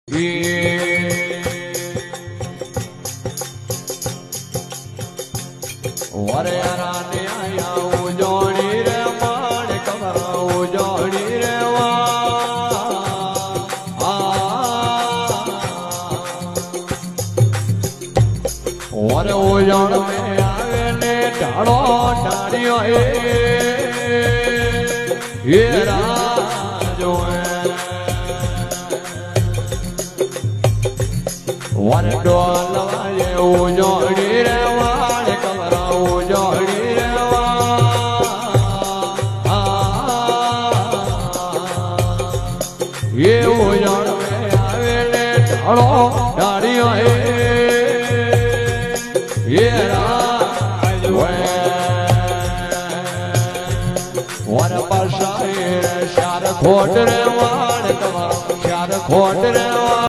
વરે રાને આયા ઉજોડી રે માણ કમરા ઉજોડી રે વરે ઉજોડ મે આવે ને ઢાળો ઢાળ્યો એ રાજો વરે ડોલ વાજે ઉજોડી રે વાણ કમરા ઉજોડી રે એ ઉજોડ મે આવે ને ઢાળો ઢાળ્યો એ રાજો વર પાસાએ શાર ખોટ રે વાણ કમરા શાર ખોટ રે